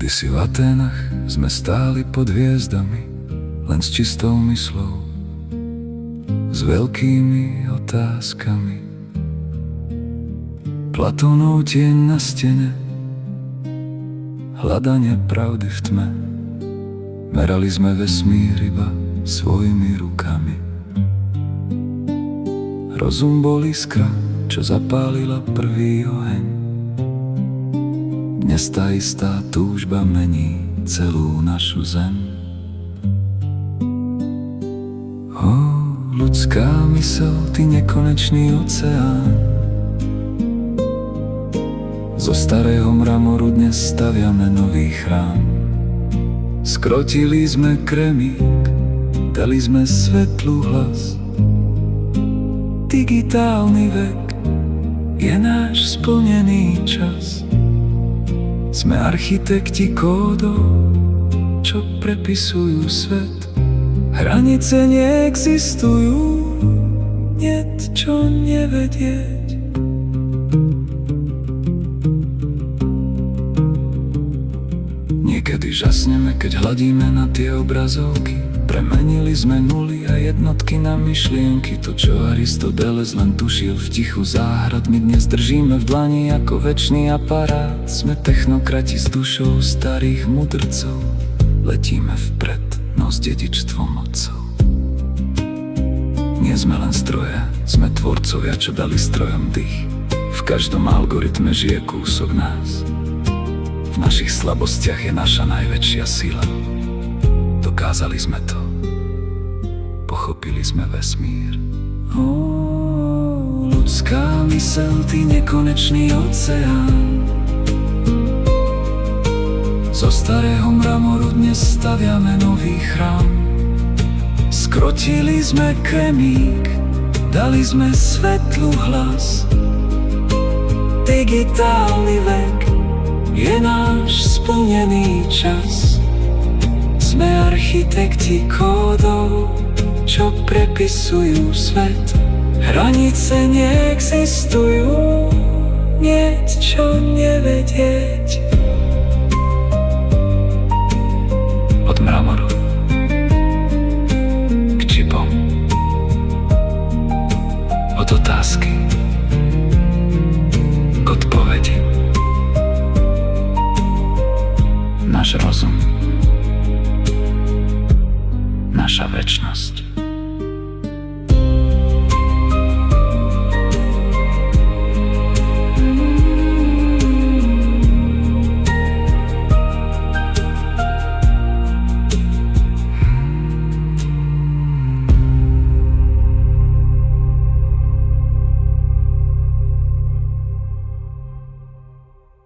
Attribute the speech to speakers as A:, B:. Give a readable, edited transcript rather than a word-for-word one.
A: Kedysi v Aténach sme stáli pod hviezdami, len s čistou myslou, s veľkými otázkami. Platónov tieň na stene, hľadanie pravdy v tme. Merali sme vesmír iba svojimi rukami. Rozum bol iskra, čo zapálila prvý oheň. Dnes tá istá túžba mení celú našu zem. Ó, ľudská myseľ, ty nekonečný oceán. Zo starého mramoru dnes staviame nový chrám. Skrotili sme kremík, dali sme svetlu hlas. Digitálny vek je náš splnený čas. Sme architekti kódov, čo prepisujú svet. Hranice neexistujú, niet čo nevedieť. Niekedy žasneme, keď hladíme na tie obrazovky. Premenili sme nuly a jednotky na myšlienky. To, čo Aristoteles len tušil v tichu záhrad, my dnes držíme v dlani ako večný aparát. Sme technokrati s dušou starých mudrcov. Letíme vpred, no s dedičstvom otcov. Nie sme len stroje, sme tvorcovia, čo dali strojom dých. V každom algoritme žije kúsok nás. V našich slabostiach je naša najväčšia sila. Dokázali sme to, pochopili sme vesmír. Ó, ľudská myseľ, ty nekonečný oceán. Zo starého mramoru dnes staviame nový chrám. Skrotili sme kremík, dali sme svetlu hlas. Digitálny vek je náš splnený čas. Sme architekti kódov, čo prepisujú svet. Hranice neexistujú, niet čo nevedieť. Od mramoru k čipom, od otázky k odpovedi. Náš rozum, naša večnosť.